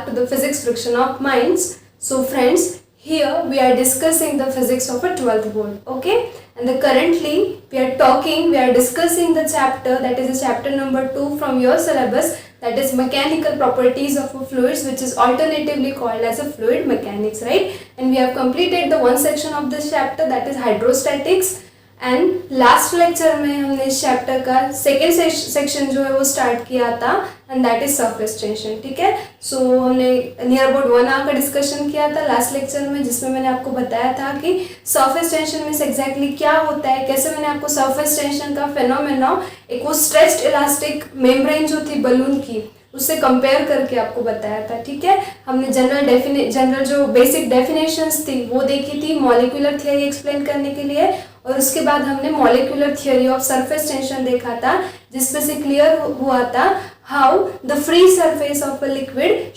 to the physics friction of minds. So friends, here we are discussing the physics of a 12th board, okay? And currently we are discussing the chapter, that is the chapter number 2 from your syllabus, that is mechanical properties of a fluids, which is alternatively called as a fluid mechanics, right? And we have completed the one section of this chapter, that is hydrostatics. And last lecture में हमने इस chapter का second section जो है वो start किया था, and that is surface tension. ठीक है, सो हमने नियर अबाउट 1 आवर का डिस्कशन किया था लास्ट लेक्चर में, जिसमें मैंने आपको बताया था कि सरफेस टेंशन मीन्स एग्जैक्टली क्या होता है, कैसे मैंने आपको सरफेस टेंशन का फेनोमेना एक वो स्ट्रेच्ड इलास्टिक मेम्ब्रेन जो थी बलून की उससे कंपेयर करके आपको बताया था. ठीक है, हमने जनरल जो बेसिक डेफिनेशंस थी वो देखी थी मॉलिक्यूलर थियरी एक्सप्लेन करने के लिए, और उसके बाद हमने molecular theory of surface tension देखा था, जिसमें से क्लियर हुआ था how the free surface of a liquid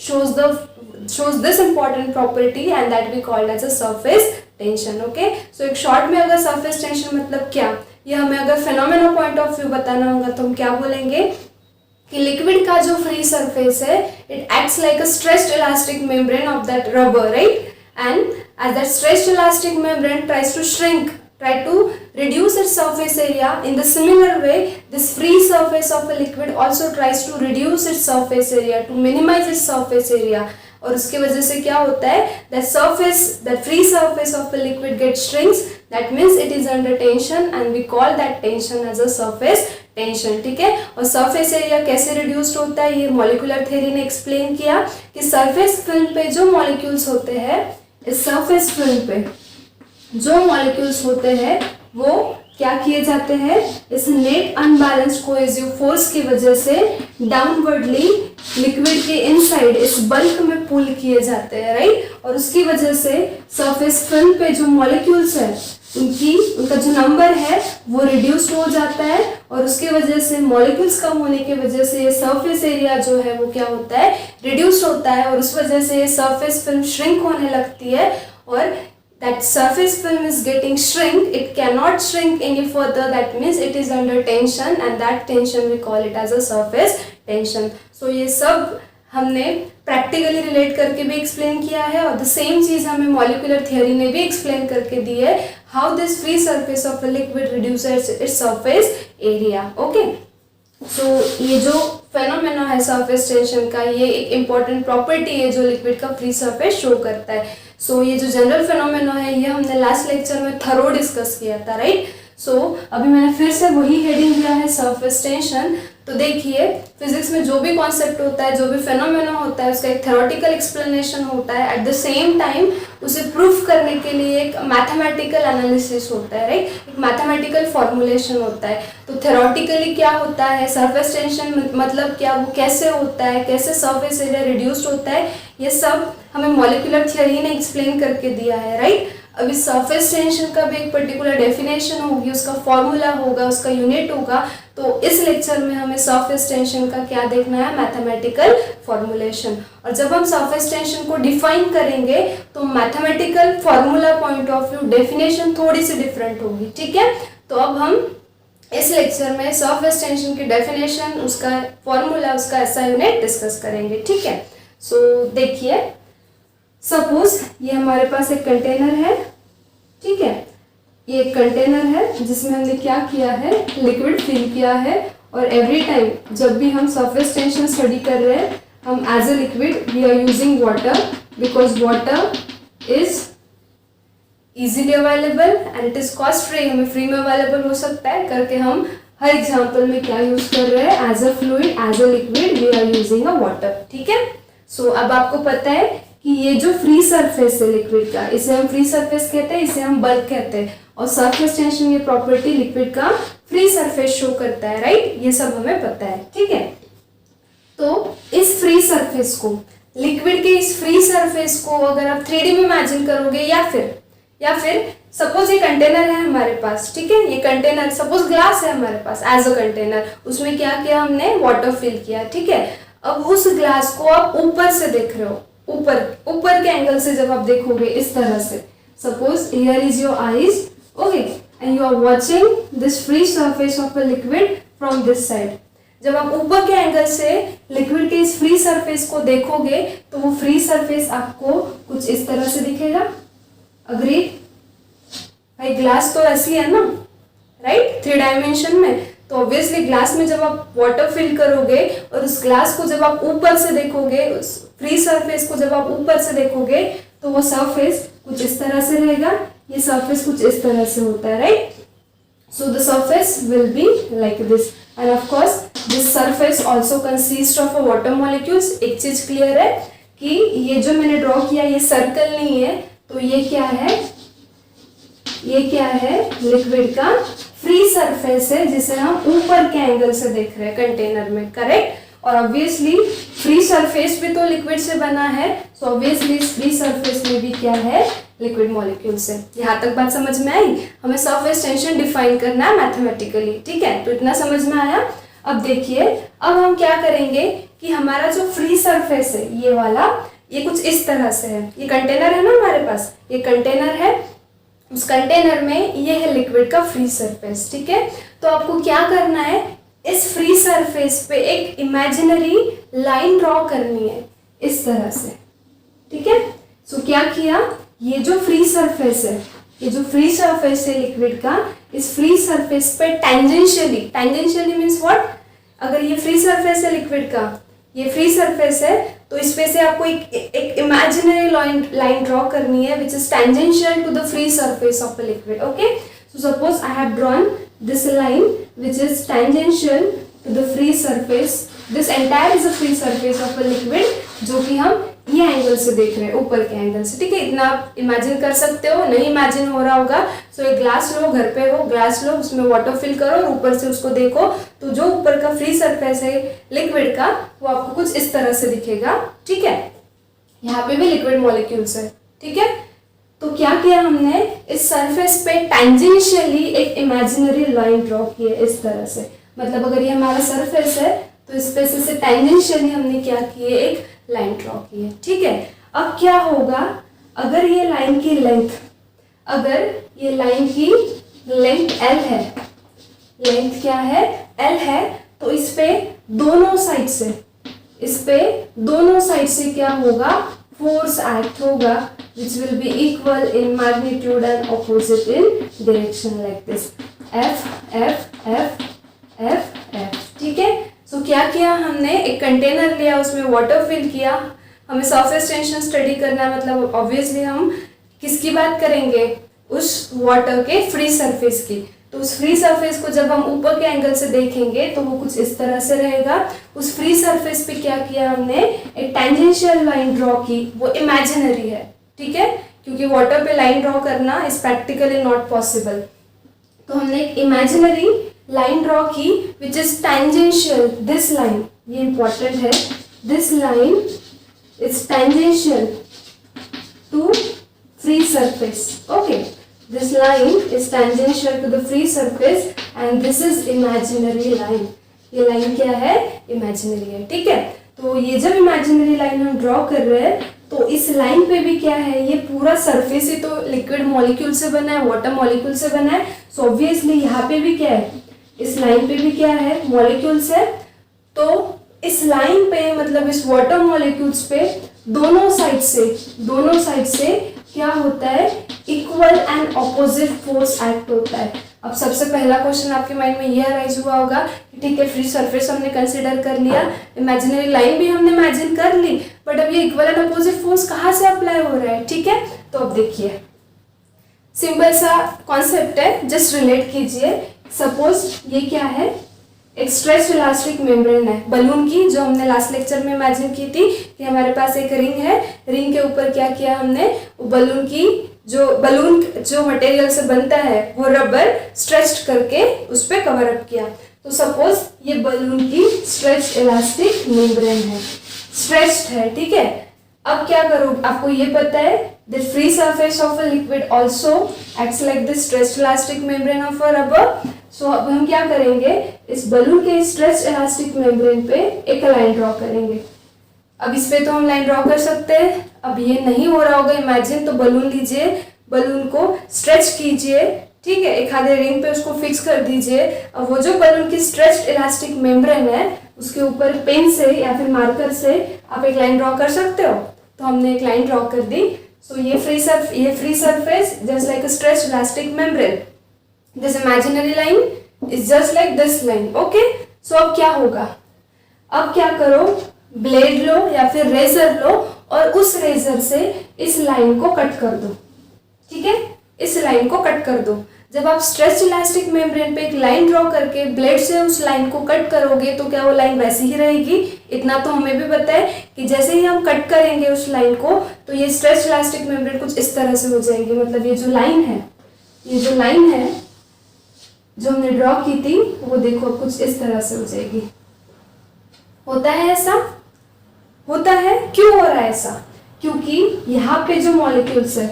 shows this important property and that we called as a surface tension. Okay, so एक शॉर्ट में अगर surface tension मतलब क्या, ये हमें अगर फेनोमेना पॉइंट ऑफ व्यू बताना होगा तो हम क्या बोलेंगे कि लिक्विड का जो फ्री सरफेस है it acts like a stretched elastic membrane of that rubber, right? And as that stretched elastic membrane tries to reduce its surface area, in the similar way this free surface of a liquid also tries to reduce its surface area, to minimize its surface area. और उसके वजह से क्या होता है, that free surface of a liquid gets shrinks, that means it is under tension and we call that tension as a surface tension. ठीक है, और surface area कैसे reduced होता है ये मॉलिक्यूलर थ्योरी ने एक्सप्लेन किया कि सरफेस फिल्म पे जो मॉलिक्यूल्स होते हैं, इस सरफेस फिल्म पे जो मॉलिक्यूल्स होते हैं वो क्या किए जाते हैं, इस नेट अनबैलेंस्ड कोहेसिव फोर्स की वजह से डाउनवर्डली लिक्विड के इनसाइड इस बल्क में पुल किए जाते हैं, राइट? और उसकी वजह से सरफेस फिल्म पे जो मॉलिक्यूल्स है उनका जो नंबर है वो रिड्यूस्ड हो जाता है, और उसके वजह से मॉलिक्यूल्स कम होने की वजह से ये सरफेस एरिया जो है वो क्या होता है, रिड्यूस्ड होता है, और उस वजह से ये सरफेस फिल्म श्रिंक होने लगती है. और that surface film is getting shrink, it cannot shrink any further, that means it is under tension and that tension we call it as a surface tension. So ये सब हमने practically relate करके भी explain किया है, और the same चीज़ हमें molecular theory ने भी एक्सप्लेन करके दी है, how this free surface of a liquid reduces its surface area. Okay, so ये जो फेनोमेना है सरफेस टेंशन का, ये एक इम्पॉर्टेंट प्रॉपर्टी है जो लिक्विड का फ्री सरफेस शो करता है. सो ये जो जनरल फेनोमेना है ये हमने लास्ट लेक्चर में थरो डिस्कस किया था, राइट? सो अभी मैंने फिर से वही हेडिंग दिया है, सरफेस टेंशन. तो देखिए, फिजिक्स में जो भी कॉन्सेप्ट होता है, जो भी फेनोमेना होता है, उसका एक थ्योरेटिकल एक्सप्लेनेशन होता है, एट द सेम टाइम उसे प्रूफ करने के लिए एक मैथमेटिकल एनालिसिस होता है, राइट? एक मैथमेटिकल फॉर्मुलेशन होता है. तो थ्योरेटिकली क्या होता है, सरफेस टेंशन मतलब क्या, वो कैसे होता है, कैसे सरफेस एरिया रिड्यूस्ड होता है, ये सब हमें मॉलिक्यूलर थियरी ने एक्सप्लेन करके दिया है, राइट? अभी सरफेस टेंशन का भी एक पर्टिकुलर डेफिनेशन होगी, उसका फॉर्मूला होगा, उसका यूनिट होगा. तो इस लेक्चर में हमें सरफेस टेंशन का क्या देखना है, मैथमेटिकल फॉर्मुलेशन. और जब हम सरफेस टेंशन को डिफाइन करेंगे तो mathematical formula point of view definition थोड़ी सी डिफरेंट होगी. ठीक है, तो अब हम इस लेक्चर में सरफेस टेंशन की डेफिनेशन, उसका फॉर्मूला, उसका ऐसा यूनिट डिस्कस करेंगे. ठीक है, सो देखिए, सपोज ये हमारे पास एक कंटेनर है. ठीक है, ये एक कंटेनर है जिसमें हमने क्या किया है, लिक्विड फिल किया है, और एवरी टाइम जब भी हम सरफेस टेंशन स्टडी कर रहे हैं, हम as a liquid we are using water, because water is easily available and it is cost free. हमें फ्री में अवेलेबल हो सकता है करके हम हर एग्जाम्पल में क्या यूज कर रहे हैं, as a fluid, as a liquid we are using a water. ठीक है, सो अब आपको पता है कि ये जो फ्री सरफेस है लिक्विड का, इसे हम फ्री सरफेस कहते हैं, इसे हम बल्क कहते हैं, और सरफेस टेंशन ये प्रॉपर्टी लिक्विड का फ्री सरफेस शो करता है, राइट? ये सब हमें पता है. ठीक है, तो इस फ्री सरफेस को, लिक्विड के इस फ्री सरफेस को अगर आप 3D में इमेजिन करोगे, या फिर सपोज ये कंटेनर है हमारे पास. ठीक है, ये कंटेनर सपोज ग्लास है हमारे पास एज अ कंटेनर, उसमें क्या किया हमने, वाटर फिल किया. ठीक है, अब उस ग्लास को आप ऊपर से देख रहे हो, ऊपर के एंगल से जब आप देखोगे इस तरह से, suppose here is your eyes, okay, and you are watching this free surface of a liquid from this side. जब आप ऊपर के एंगल से लिक्विड के इस फ्री सरफेस को देखोगे तो वो फ्री सरफेस आपको कुछ इस तरह से दिखेगा। अग्री भाई, ग्लास तो ऐसी है ना, राइट, 3 डायमेंशन में। तो ऑब्वियसली ग्लास में जब आप वाटर फिल करोगे और उस ग्लास को जब आप ऊपर से देखोगे, उस फ्री सरफेस को जब आप ऊपर से देखोगे तो वो सरफेस कुछ इस तरह से रहेगा, ये सरफेस कुछ इस तरह से होता है, right. So the surface will be like this, and of course this surface also consists of a water molecules। एक चीज क्लियर है कि ये जो मैंने ड्रॉ किया ये सर्कल नहीं है, तो ये क्या है, ये क्या है, लिक्विड का फ्री सरफेस है जिसे हम ऊपर के एंगल से देख रहे हैं कंटेनर में, करेक्ट। और ऑब्वियसली फ्री सरफेस भी तो लिक्विड से बना है, सो ऑब्वियसली इस फ्री सरफेस में भी क्या है, लिक्विड मॉलिक्यूल्स है। यहाँ तक बात समझ में आई? हमें सरफेस टेंशन डिफाइन करना है मैथमेटिकली, ठीक है, तो इतना समझ में आया। अब देखिए, अब हम क्या करेंगे कि हमारा जो फ्री सरफेस है ये वाला, ये कुछ इस तरह से है, ये कंटेनर है ना हमारे पास, ये कंटेनर है, उस कंटेनर में ये है लिक्विड का फ्री सरफेस, ठीक है। तो आपको क्या करना है, इस फ्री सरफेस पे एक इमेजिनरी लाइन ड्रॉ करनी है इस तरह से, ठीक है। सो क्या किया, ये जो फ्री सरफेस है, ये जो फ्री सरफेस है लिक्विड का, इस फ्री सरफेस पे टेंजेंशियली, टेंजेंशियली मीन्स व्हाट, अगर ये फ्री सरफेस है लिक्विड का, ये फ्री सरफेस है, तो इस पे से आपको एक इमेजिनरी लाइन ड्रॉ करनी है which is tangential to the free surface of the liquid, okay. So suppose I have drawn this line which is tangential to the free surface. This entire is a free surface of a liquid, जो कि हम ये angle से देख रहे हैं, ऊपर के एंगल से, ठीक है। इतना आप इमेजिन कर सकते हो, नहीं इमेजिन हो रहा होगा सो एक ग्लास लो, घर पे हो ग्लास लो, उसमें वाटर फिल करो और ऊपर से उसको देखो, तो जो ऊपर का फ्री सरफेस है लिक्विड का वो आपको कुछ इस तरह से दिखेगा, ठीक है। यहाँ पे भी लिक्विड मॉलिक्यूल्स है, ठीक है। तो क्या किया हमने, इस सरफेस पे टेंजेंशियली एक इमेजिनरी लाइन ड्रॉ की है इस तरह से, मतलब अगर ये हमारा सरफेस है तो इस पे से टेंजेंशियली हमने क्या की है, एक लाइन ड्रॉ की है, ठीक है। अब क्या होगा, अगर ये लाइन की लेंथ, अगर ये लाइन की लेंथ L है, लेंथ क्या है, L है, तो इस पे दोनों साइड से, इस पे दोनों साइड से क्या होगा, फोर्स एक्ट होगा which will be equal in magnitude and opposite in direction like this, F F F F F, ठीक है। सो क्या किया हमने, एक कंटेनर लिया, उसमें वाटर फिल किया, हमें सरफेस टेंशन स्टडी करना है, मतलब ऑब्वियसली हम किसकी बात करेंगे, उस वाटर के फ्री सरफेस की। तो उस फ्री सरफेस को जब हम ऊपर के एंगल से देखेंगे तो वो कुछ इस तरह से रहेगा। उस फ्री सरफेस पे क्या किया हमने, एक टेंजेंशियल लाइन ड्रॉ की, वो इमेजिनरी है, ठीक है, क्योंकि वाटर पे लाइन ड्रॉ करना इज प्रैक्टिकली नॉट पॉसिबल। तो हमने एक इमेजिनरी लाइन ड्रॉ की which is tangential, this line, ये इंपॉर्टेंट है, this line is tangential to free surface, okay, this line is tangential to the free surface and this is imaginary line, ये line क्या है, imaginary है, ठीक है। तो ये जब इमेजिनरी लाइन हम ड्रॉ कर रहे हैं तो इस लाइन पे भी क्या है, ये पूरा सरफेस ही तो लिक्विड मॉलिक्यूल से बना है, वाटर मॉलिक्यूल से बना है, सो ऑब्वियसली यहाँ पे भी क्या है, इस लाइन पे भी क्या है, मॉलिक्यूल्स है। तो इस लाइन पे मतलब इस वाटर मॉलिक्यूल्स पे दोनों साइड से क्या होता है, equal and opposite force act होता है। अब सबसे पहला क्वेश्चन आपके माइंड में ये अराइज हुआ होगा कि ठीक है, फ्री सरफेस हमने कंसीडर कर लिया, इमेजिनरी लाइन भी हमने इमेजिन कर ली, बट अब ये इक्वल एंड ऑपोजिट फोर्स कहाँ से अप्लाई हो रहा है, ठीक है। तो अब देखिए, सिंपल सा कॉन्सेप्ट है, जस्ट रिलेट कीजिए। सपोज ये क्या है, एक स्ट्रेच इलास्टिक मेम्ब्रेन है बलून की, जो हमने लास्ट लेक्चर में इमेजिन की थी कि हमारे पास एक रिंग है, रिंग के ऊपर क्या किया हमने, वो बलून जो मटेरियल से बनता है वो रबर स्ट्रेच करके उस पर कवर अप किया। तो सपोज ये बलून की स्ट्रेच इलास्टिक मेम्ब्रेन है, स्ट्रेच्ड है, ठीक है। अब क्या करो, आपको ये पता है the free surface of a liquid also acts like the stretched elastic membrane of a rubber. So अब हम क्या करेंगे, इस बलून के स्ट्रेच्ड इलास्टिक मेम्ब्रेन पे एक लाइन ड्रॉ करेंगे। अब इस पे तो हम लाइन ड्रॉ कर सकते हैं, अब ये नहीं हो रहा होगा इमेजिन, तो बलून लीजिए, बलून को स्ट्रेच कीजिए ठीक है, एक आधे रिंग पे उसको फिक्स कर दीजिए। अब वो जो बलून की स्ट्रेच्ड इलास्टिक मेम्ब्रेन है उसके ऊपर पेन से या फिर मार्कर से आप एक लाइन ड्रॉ कर सकते हो। तो हमने एक लाइन ड्रॉ कर दी। सो ये free surface just like a stretched elastic membrane, this imaginary line is just like this line. Okay, so अब क्या होगा, अब क्या करो, ब्लेड लो या फिर रेजर लो और उस रेजर से इस लाइन को कट कर दो। ठीक है, इस लाइन को कट कर दो। जब आप स्ट्रेच इलास्टिक मेम्ब्रेन पे एक लाइन ड्रॉ करके ब्लेड से उस लाइन को कट करोगे तो क्या वो लाइन वैसी ही रहेगी? इतना तो हमें भी पता है कि जैसे ही हम कट करेंगे उस लाइन को तो ये स्ट्रेच इलास्टिक मेम्ब्रेन कुछ इस तरह से हो जाएगी। मतलब ये जो लाइन है, ये जो लाइन है जो हमने ड्रॉ की थी वो देखो कुछ इस तरह से हो जाएगी। होता है ऐसा? होता है। क्यों हो रहा है ऐसा? क्योंकि यहाँ पे जो मॉलिक्यूल्स है,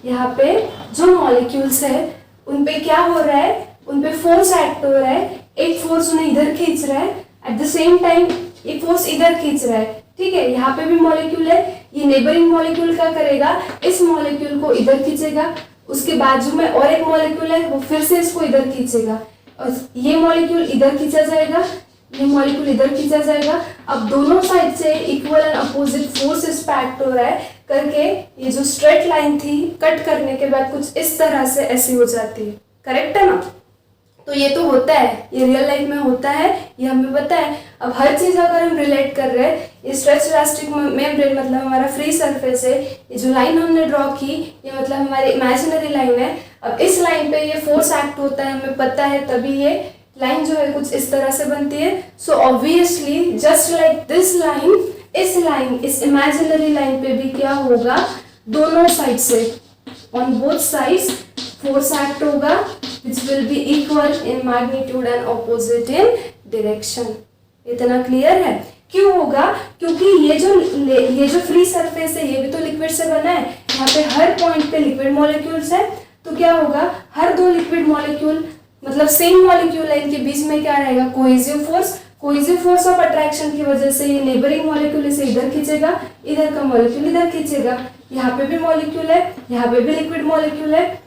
यहाँ पे जो मॉलिक्यूल्स है उन पे क्या हो रहा है, उन पे फोर्स एक्ट हो रहा है। एक फोर्स उन्हें इधर खींच रहा है, एट द सेम टाइम एक फोर्स इधर खींच रहा है। ठीक है, यहाँ पे भी मॉलिक्यूल है, ये नेबरिंग मॉलिक्यूल क्या करेगा, इस मॉलिक्यूल को इधर खींचेगा, उसके बाजू में और एक मॉलिक्यूल है वो फिर से इसको इधर खींचेगा और ये मॉलिक्यूल इधर खींचा जाएगा, ये मॉलिक्यूल इधर खींचा जाएगा। अब दोनों साइड से इक्वल एंड अपोजिट फोर्स इस पे एक्ट हो रहा है करके ये जो स्ट्रेट लाइन थी कट करने के बाद कुछ इस तरह से ऐसी हो जाती है। करेक्ट है ना? तो ये तो होता है, ये रियल लाइफ में होता है, ये हमें पता है। अब हर चीज अगर हम रिलेट कर रहे हैं, ये स्ट्रेच इलास्टिक मेम्ब्रेन मतलब हमारा फ्री सरफेस है, ये जो लाइन हमने ड्रॉ की ये मतलब हमारी इमेजिनरी लाइन है। अब इस लाइन पे ये फोर्स एक्ट होता है, हमें पता है, तभी ये लाइन जो है कुछ इस तरह से बनती है। So obviously just like this line, इस इमेजिनरी लाइन पे भी क्या होगा, दोनों साइड से, on both sides force act होगा which will be equal in magnitude and opposite in direction। इतना क्लियर है? क्यों होगा? क्योंकि ये जो फ्री सरफेस है ये भी तो लिक्विड से बना है। यहाँ पे हर पॉइंट पे लिक्विड मॉलिक्यूल्स है, तो क्या होगा, हर दो लिक्विड मॉलिक्यूल मतलब सेम मॉलिक्यूल है, इनके बीच में क्या रहेगा, कोहेसिव फोर्स ऑफ अट्रैक्शन की वजह से ये नेबरिंग मॉलिक्यूल इसे इधर खींचेगा, इधर का मॉलिक्यूल इधर खींचेगा। यहाँ पे भी मॉलिक्यूल है, यहाँ पे भी लिक्विड मॉलिक्यूल है,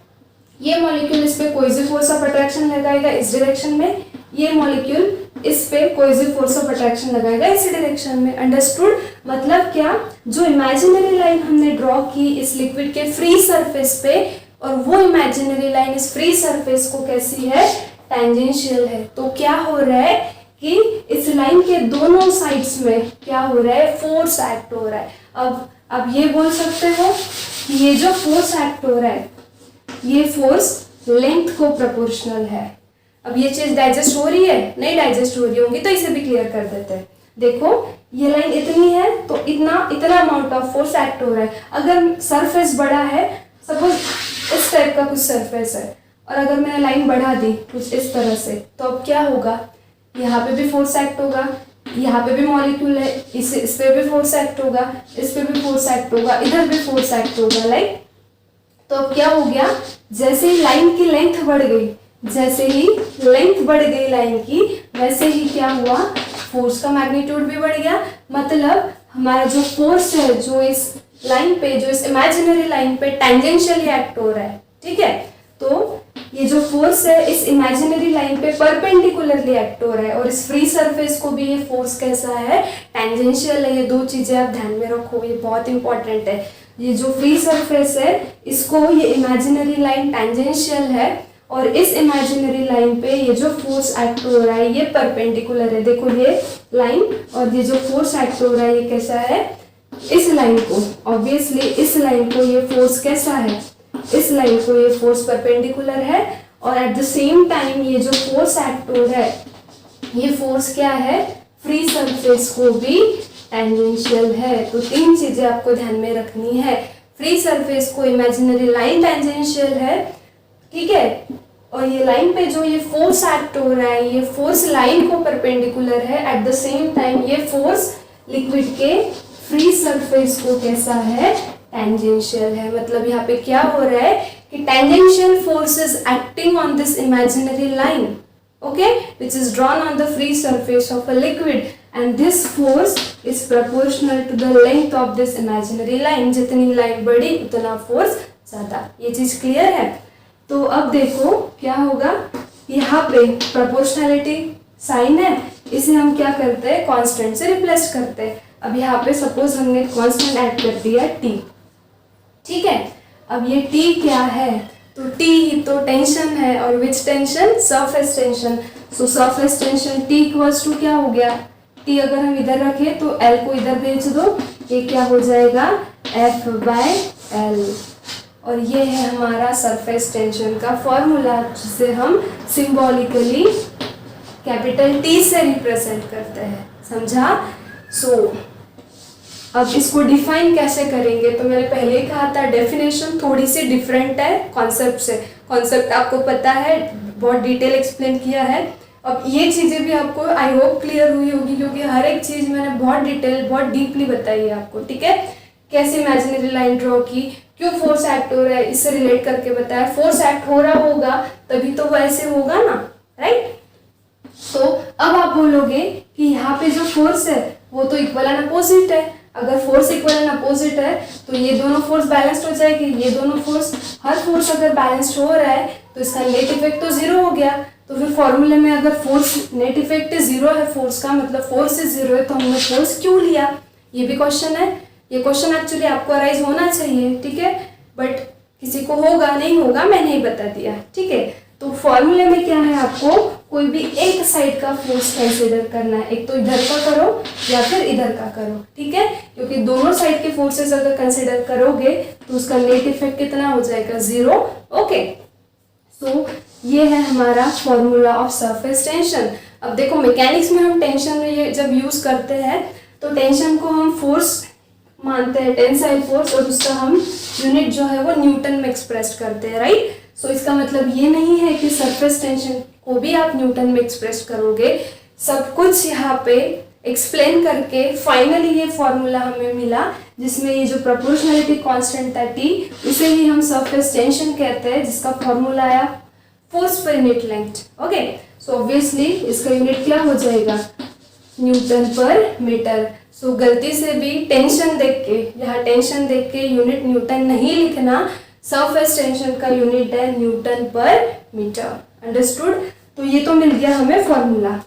ये मॉलिक्यूल इस पे कोहेसिव फोर्स ऑफ अट्रैक्शन लगाएगा इस डायरेक्शन में, ये मॉलिक्यूल इस पे कोहेसिव फोर्स ऑफ अट्रैक्शन लगाएगा इस डायरेक्शन में। अंडरस्टूड? मतलब क्या, जो इमेजिनरी लाइन हमने ड्रॉ की इस लिक्विड के फ्री सरफेस पे और वो इमेजिनरी लाइन इस फ्री सरफेस को कैसी है, टेंजेंशियल है। तो क्या हो रहा है कि इस लाइन के दोनों साइड्स में क्या हो रहा है, फोर्स एक्ट हो रहा है। अब ये बोल सकते हो कि ये जो फोर्स एक्ट हो रहा है ये फोर्स लेंथ को प्रोपोर्शनल है। अब ये चीज डाइजेस्ट हो रही है? नहीं डाइजेस्ट हो रही होंगी तो इसे भी क्लियर कर देते हैं। देखो ये लाइन इतनी है तो इतना अमाउंट ऑफ फोर्स एक्ट हो रहा है। अगर सरफेस बड़ा है, सपोज इस टाइप का कुछ सरफेस है और अगर मैंने लाइन बढ़ा दी कुछ इस तरह से, तो अब क्या होगा, यहाँ पे भी फोर्स एक्ट होगा, यहाँ पे भी मॉलिक्यूल है, इस पे भी फोर्स एक्ट होगा, इस पे भी फोर्स एक्ट होगा, इधर भी फोर्स एक्ट होगा, लाइक। तो अब क्या हो गया, जैसे ही लाइन की लेंथ बढ़ गई, जैसे ही लेंथ बढ़ गई लाइन की, वैसे ही क्या हुआ, फोर्स का मैग्नीट्यूड भी बढ़ गया। मतलब हमारा जो फोर्स है जो इस लाइन पे, जो इस इमेजिनरी लाइन पे टेंजेंशियली एक्ट हो रहा है, ठीक है, तो ये जो फोर्स है इस इमेजिनरी लाइन पे परपेंडिकुलरली एक्ट हो रहा है और इस फ्री सरफेस को भी ये फोर्स कैसा है, टेंजेंशियल है। ये दो चीजें आप ध्यान में रखो, ये बहुत इंपॉर्टेंट है। ये जो फ्री सरफेस है इसको ये इमेजिनरी लाइन टेंजेंशियल है और इस इमेजिनरी लाइन पे ये जो फोर्स एक्ट हो रहा है ये परपेंडिकुलर है। देखो ये लाइन और ये जो फोर्स एक्ट हो रहा है ये कैसा है, इस लाइन को, ऑब्वियसली इस लाइन को ये फोर्स कैसा है, इस लाइन को ये फोर्स परपेंडिकुलर है और एट द सेम टाइम ये जो फोर्स एक्ट हो रहा है ये फोर्स क्या है, फ्री सरफेस को भी टेंजेंशियल है। तो तीन चीजें आपको ध्यान में रखनी है, फ्री सरफेस को इमेजिनरी लाइन टेंजेंशियल है, ठीक है, और ये लाइन पे जो ये फोर्स एक्ट हो रहा है ये फोर्स लाइन को परपेंडिकुलर है, एट द सेम टाइम ये फोर्स लिक्विड के फ्री सरफेस को कैसा है, टेंजेंशियल है। मतलब यहाँ पे क्या हो रहा है कि tangential force is acting on this imaginary line, okay, which is drawn on the free surface of a liquid and this force is proportional to the length of this imaginary line। जितनी line बड़ी उतना force ज्यादा। ये चीज clear है? तो अब देखो क्या होगा, यहाँ पे प्रोपोर्शनैलिटी साइन है, इसे हम क्या करते हैं कांस्टेंट से रिप्लेस करते हैं। अब यहाँ पे सपोज हमने कांस्टेंट ऐड कर दिया t, ठीक है। अब ये t क्या है, तो t ही तो टेंशन है, और which tension, surface tension. So surface tension t equals to क्या हो गया, t अगर हम इधर रखें तो l को इधर भेज दो, ये क्या हो जाएगा F/L, और ये है हमारा सरफेस टेंशन का फॉर्मूला, जिसे हम सिंबॉलिकली कैपिटल T से रिप्रेजेंट करते हैं, समझा। सो अब इसको डिफाइन कैसे करेंगे, तो मैंने पहले ही कहा था डेफिनेशन थोड़ी सी डिफरेंट है कॉन्सेप्ट से। कॉन्सेप्ट आपको पता है, बहुत डिटेल एक्सप्लेन किया है। अब ये चीज़ें भी आपको आई होप क्लियर हुई होगी, क्योंकि हर एक चीज़ मैंने बहुत डिटेल, बहुत डीपली बताई है आपको, ठीक है। कैसे इमेजिनरी लाइन ड्रॉ की, क्यों फोर्स एक्ट हो रहा है, इससे रिलेट करके बताया। फोर्स एक्ट हो रहा होगा तभी तो वो ऐसे होगा ना, राइट। तो अब आप बोलोगे कि यहाँ पे जो फोर्स है वो तो इक्वल एंड अपोजिट है। अगर फोर्स इक्वल एंड अपोजिट है तो ये दोनों फोर्स बैलेंस्ड हो जाएगी, ये दोनों फोर्स, हर फोर्स अगर बैलेंस्ड हो रहा है तो इसका नेट इफेक्ट तो जीरो हो गया। तो फिर फॉर्मूले में अगर फोर्स नेट इफेक्ट जीरो है, फोर्स का मतलब फोर्स इज जीरो है, तो हमने फोर्स क्यों लिया, ये भी क्वेश्चन है। ये क्वेश्चन एक्चुअली आपको अराइज होना चाहिए, ठीक है, बट किसी को होगा नहीं होगा मैं नहीं बता दिया, ठीक है। तो फॉर्मूले में क्या है, आपको कोई भी एक साइड का फोर्स कंसीडर करना है, एक तो इधर का करो या फिर इधर का करो, ठीक है, क्योंकि दोनों साइड के फोर्सेस अगर कंसीडर करोगे तो उसका नेट इफेक्ट कितना हो जाएगा, जीरो। ओके, सो ये है हमारा फॉर्मूला ऑफ सरफेस टेंशन। अब देखो मैकेनिक्स में हम टेंशन में ये जब यूज करते हैं तो टेंशन को हम फोर्स मानते हैं, टेंसाइल फोर्स, और उसका हम यूनिट जो है वो न्यूटन में एक्सप्रेस करते हैं, राइट। सो इसका मतलब ये नहीं है कि सरफेस टेंशन को भी आप न्यूटन में एक्सप्रेस करोगे। सब कुछ यहाँ पे एक्सप्लेन करके फाइनली ये फॉर्मूला हमें मिला, जिसमें ये जो प्रोपोर्शनैलिटी कांस्टेंट था T, उसे ही हम सरफेस टेंशन कहते हैं, जिसका फॉर्मूला आया फोर्स पर unit length. Okay, so obviously इसका यूनिट क्या हो जाएगा, न्यूटन पर मीटर। सो गलती से भी टेंशन देख के, यहाँ टेंशन देख के यूनिट न्यूटन नहीं लिखना, सरफेस टेंशन का यूनिट है न्यूटन पर मीटर। अंडरस्टूड। तो ये तो मिल गया हमें फॉर्मूला।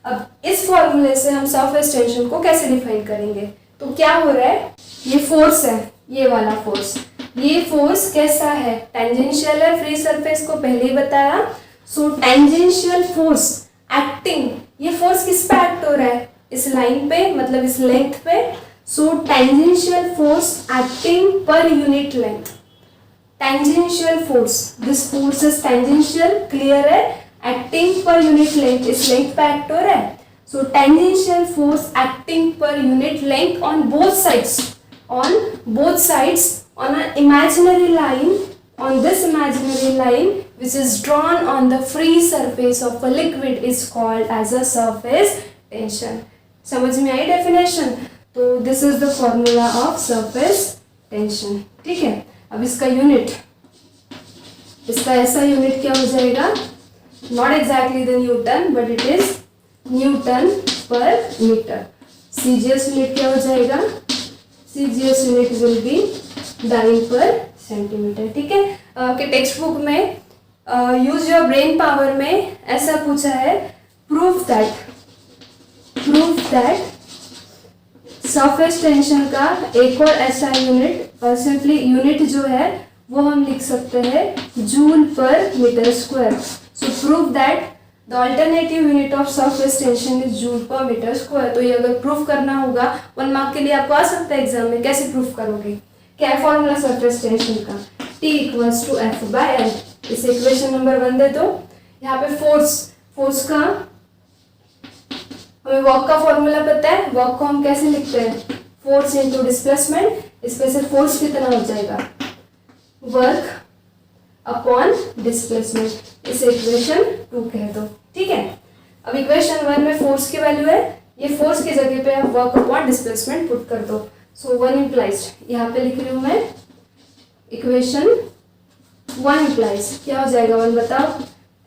अब इस फॉर्मूले से हम सरफेस टेंशन को कैसे डिफाइन करेंगे, तो क्या हो रहा है, ये फोर्स है, ये वाला फोर्स, ये फोर्स कैसा है, टेंजेंशियल है फ्री सरफेस को पहले ही बताया। सो टेंजेंशियल फोर्स एक्टिंग, ये फोर्स किस पे एक्ट हो रहा है, इस लाइन पे, मतलब इस लेंथ पे। So tangential force acting per unit length, tangential force, this force is tangential, clear है, एक्टिंग पर यूनिट लेंथ, इस लेंथ पे एक्ट हो रहा है। So tangential force acting per unit length on both sides, on both sides on an imaginary line, on this imaginary line which is drawn on the free surface of a liquid is called as a surface tension। समझ में आई definition. तो this is the formula of surface tension, ठीक है। अब इसका unit, इसका ऐसा unit क्या हो जाएगा, not exactly the newton but it is newton per metre. CGS unit क्या हो जाएगा, CGS unit will be dyne per centimetre, ठीक है। कि टेक्स्ट बुक में यूज योर ब्रेन पावर में ऐसा पूछा है, प्रूव दैट सरफेस टेंशन का एक और ऐसा यूनिट, और सिंपली यूनिट जो है वो हम लिख सकते हैं joule per metre square. So prove that the alternative unit of surface tension is joule per metre square. तो ये अगर प्रूफ करना होगा 1 मार्क के लिए आपको आ सकता है एग्जाम में, कैसे प्रूफ करोगे, क्या है फॉर्मूला सरफेस टेंशन का, T इक्वल्स टू F/L। इसे इक्वेशन नंबर 1 दे दो। यहाँ पे फोर्स का हमें वर्क का फॉर्मूला पता है, वर्क को हम कैसे लिखते हैं, फोर्स इनटू डिस्प्लेसमेंट, इसमें से फोर्स कितना हो जाएगा, वर्क अपॉन डिस्प्लेसमेंट, इसे इक्वेशन 2 कह दो, ठीक है। अब इक्वेशन 1 में फोर्स की वैल्यू है, ये फोर्स की जगह पे आप वर्क अपॉन डिस्प्लेसमेंट पुट कर दो। सो 1 इम्प्लाइज, यहाँ पे लिख रही हूँ मैं, इक्वेशन 1 इम्प्लाइज क्या हो जाएगा 1 बताओ।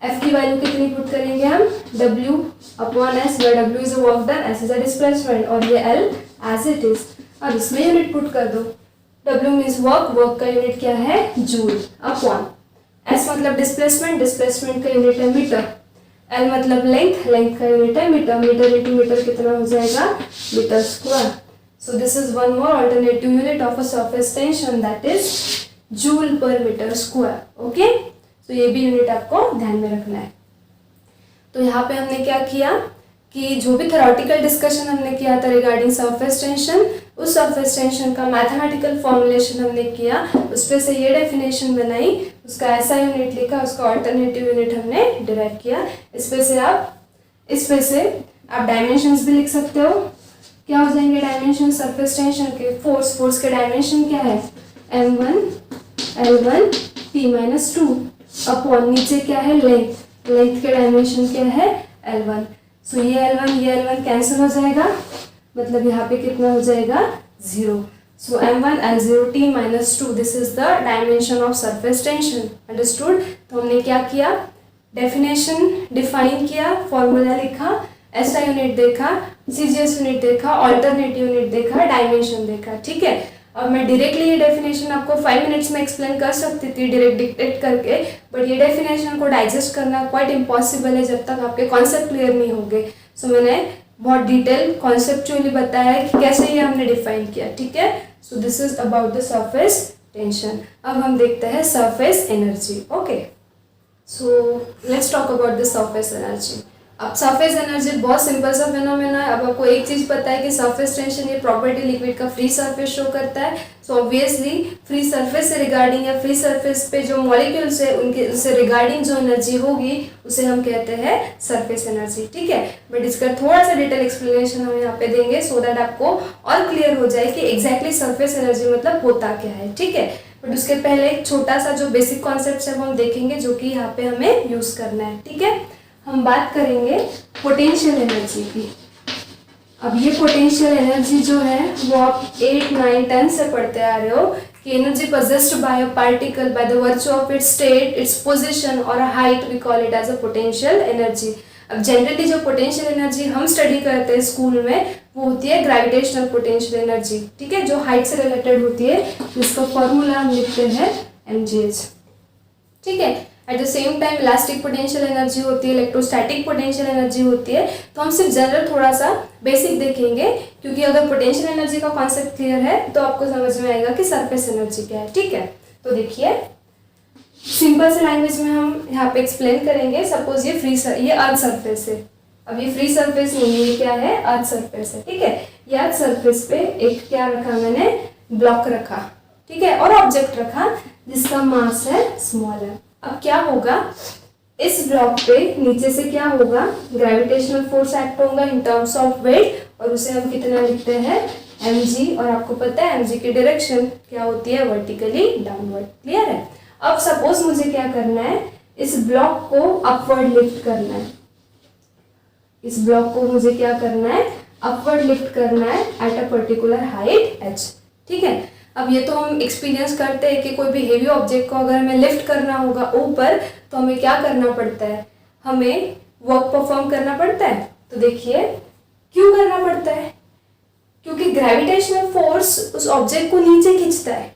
F की वैल्यू कितनी पुट करेंगे हम, W upon S, where W is a work done, S is a displacement, और ये L एज इट इज। अब इसमें यूनिट पुट कर दो, W मीन्स वर्क, वर्क का यूनिट क्या है जूल, अपॉन एस मतलब डिस्प्लेसमेंट, डिस्प्लेसमेंट का यूनिट है मीटर, एल मतलब लेंथ, लेंथ का यूनिट है मीटर, मीटर इंटू मीटर कितना हो जाएगा metre square. So this is one more alternative unit of a surface tension that is joule per metre square. Okay, तो ये भी यूनिट आपको ध्यान में रखना है। तो यहाँ पे हमने क्या किया कि जो भी थ्योरेटिकल डिस्कशन हमने किया था रिगार्डिंग सरफेस टेंशन, उस सरफेस टेंशन का मैथमेटिकल फॉर्मुलेशन हमने किया, उस पे से ये डेफिनेशन बनाई, उसका ऐसा यूनिट लिखा, उसका अल्टरनेटिव यूनिट हमने डिराइव किया। इस पे से आप डायमेंशंस भी लिख सकते हो। क्या हो जाएंगे डायमेंशन सरफेस टेंशन के? फोर्स के डायमेंशन क्या है? m1 l1 t-2 अपॉन नीचे क्या है लेंथ, लेंथ के डायमेंशन क्या है l1। सो ये L1 कैंसिल हो जाएगा, मतलब यहाँ पे कितना हो जाएगा 0। सो m1 l0 t-2 this is the dimension of surface tension. Understood? तो हमने क्या किया, डेफिनेशन डिफाइन किया, फॉर्मूला लिखा, एसआई यूनिट देखा, सीजीएस यूनिट देखा, ऑल्टरनेटिव यूनिट देखा, डायमेंशन देखा। ठीक है, अब मैं डायरेक्टली ये डेफिनेशन आपको 5 मिनट्स में एक्सप्लेन कर सकती थी डायरेक्ट डिक्टेट करके, बट ये डेफिनेशन को डाइजेस्ट करना क्वाइट इम्पॉसिबल है जब तक आपके कॉन्सेप्ट क्लियर नहीं होंगे। सो मैंने बहुत डिटेल कॉन्सेप्चुअली बताया है कि कैसे ये हमने डिफाइन किया। ठीक है, सो this is about the surface tension. अब हम देखते हैं surface energy. Okay, so let's talk about the surface energy. अब सरफेस एनर्जी बहुत सिंपल सा फिनोमेना है। अब आपको एक चीज़ पता है कि सरफेस टेंशन ये प्रॉपर्टी लिक्विड का फ्री सरफेस शो करता है। सो ऑब्वियसली फ्री सरफेस से रिगार्डिंग या फ्री सरफेस पे जो मॉलिक्यूल्स है उनके उससे रिगार्डिंग जो एनर्जी होगी उसे हम कहते हैं सरफेस एनर्जी। ठीक है, बट इसका थोड़ा सा डिटेल एक्सप्लेनेशन हम यहाँ पे देंगे सो दैट आपको और क्लियर हो जाए कि एग्जैक्टली सरफेस एनर्जी मतलब होता क्या है। ठीक है, बट उसके पहले एक छोटा सा जो बेसिक कॉन्सेप्ट है वो हम देखेंगे जो कि यहाँ पे हमें यूज़ करना है। ठीक है, हम बात करेंगे पोटेंशियल एनर्जी की। अब ये पोटेंशियल एनर्जी जो है वो आप 8, 9, 10 से पढ़ते आ रहे हो कि energy possessed by a particle by the virtue of its state, its position or a height we call it as a potential energy। अब जनरली जो पोटेंशियल एनर्जी हम स्टडी करते हैं स्कूल में वो होती है ग्रेविटेशनल पोटेंशियल एनर्जी। ठीक है, जो हाइट से रिलेटेड होती है, जिसका फॉर्मूला हम लिखते हैं mgh। ठीक है, at the same time elastic potential energy होती है, इलेक्ट्रोस्टैटिक पोटेंशियल एनर्जी होती है। तो हम सिर्फ जनरल थोड़ा सा बेसिक देखेंगे क्योंकि अगर पोटेंशियल एनर्जी का कॉन्सेप्ट क्लियर है तो आपको समझ में आएगा कि सरफेस एनर्जी क्या है। ठीक है, तो देखिए सिंपल से लैंग्वेज में हम यहाँ पे एक्सप्लेन करेंगे। सपोज ये अर्थ सरफेस है। अब ये फ्री सरफेस नहीं है, ये क्या है अर्थ सरफेस है। ठीक है, ये अर्थ सरफेस पे एक क्या रखा मैंने ब्लॉक रखा। ठीक है, और ऑब्जेक्ट रखा जिसका मास है स्मॉल है। अब क्या होगा, इस ब्लॉक पे नीचे से क्या होगा, ग्रेविटेशनल फोर्स एक्ट होगा इन टर्म्स ऑफ वेट, और उसे हम कितना लिखते हैं mg। और आपको पता है mg की डायरेक्शन क्या होती है, वर्टिकली डाउनवर्ड। क्लियर है? अब सपोज मुझे क्या करना है, इस ब्लॉक को अपवर्ड लिफ्ट करना है। इस ब्लॉक को मुझे क्या करना है, अपवर्ड लिफ्ट करना है at a particular height h। ठीक है, अब ये तो हम एक्सपीरियंस करते हैं कि कोई भी हेवी ऑब्जेक्ट को अगर हमें लिफ्ट करना होगा ऊपर तो हमें क्या करना पड़ता है, हमें वर्क परफॉर्म करना पड़ता है। तो देखिए क्यों करना पड़ता है, क्योंकि ग्रेविटेशनल फोर्स उस ऑब्जेक्ट को नीचे खींचता है,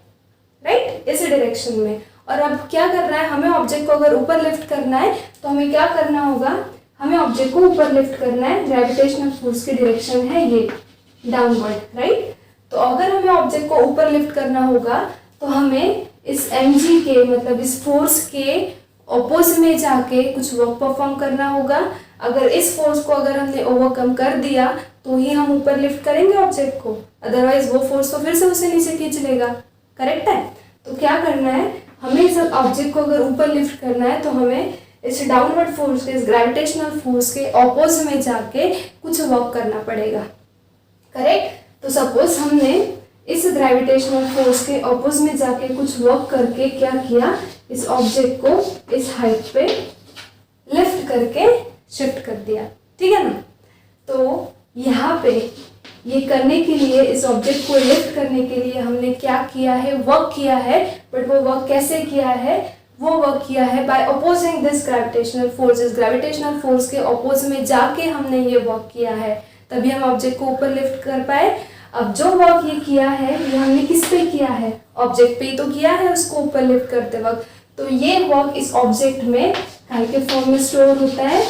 राइट, इस डायरेक्शन में। और अब क्या करना है, हमें ऑब्जेक्ट को अगर ऊपर लिफ्ट करना है तो हमें क्या करना होगा, हमें ऑब्जेक्ट को ऊपर लिफ्ट करना है। ग्रेविटेशनल फोर्स की डायरेक्शन है ये डाउनवर्ड, राइट। तो अगर हमें ऑब्जेक्ट को ऊपर लिफ्ट करना होगा तो हमें इस mg के मतलब इस फोर्स के ऑपोजिट में जाके कुछ वर्क परफॉर्म करना होगा। अगर इस फोर्स को अगर हमने ओवरकम कर दिया तो ही हम ऊपर लिफ्ट करेंगे ऑब्जेक्ट को, अदरवाइज वो फोर्स तो फिर से उसे नीचे खींच लेगा। करेक्ट है? तो क्या करना है, हमें इस ऑब्जेक्ट को अगर ऊपर लिफ्ट करना है तो हमें इस डाउनवर्ड फोर्स के, इस ग्रेविटेशनल फोर्स के ऑपोजिट में जाके कुछ वर्क करना पड़ेगा। करेक्ट? तो सपोज हमने इस ग्रेविटेशनल फोर्स के ऑपोजिट में जाके कुछ वर्क करके क्या किया, इस ऑब्जेक्ट को इस हाइट पे लिफ्ट करके शिफ्ट कर दिया। ठीक है ना? तो यहाँ पे ये करने के लिए, इस ऑब्जेक्ट को लिफ्ट करने के लिए हमने क्या किया है, वर्क किया है। बट वो वर्क कैसे किया है, वो वर्क किया है by opposing this gravitational force. इस ग्रेविटेशनल फोर्स के ऑपोजिट में जाके हमने ये वर्क किया है, तभी हम ऑब्जेक्ट को ऊपर लिफ्ट कर पाए। अब जो वर्क ये किया है ये हमने किस पे किया है, ऑब्जेक्ट पे ही तो किया है उसको ऊपर लिफ्ट करते वक्त। तो ये वर्क इस ऑब्जेक्ट में काय के फॉर्म में स्टोर होता है,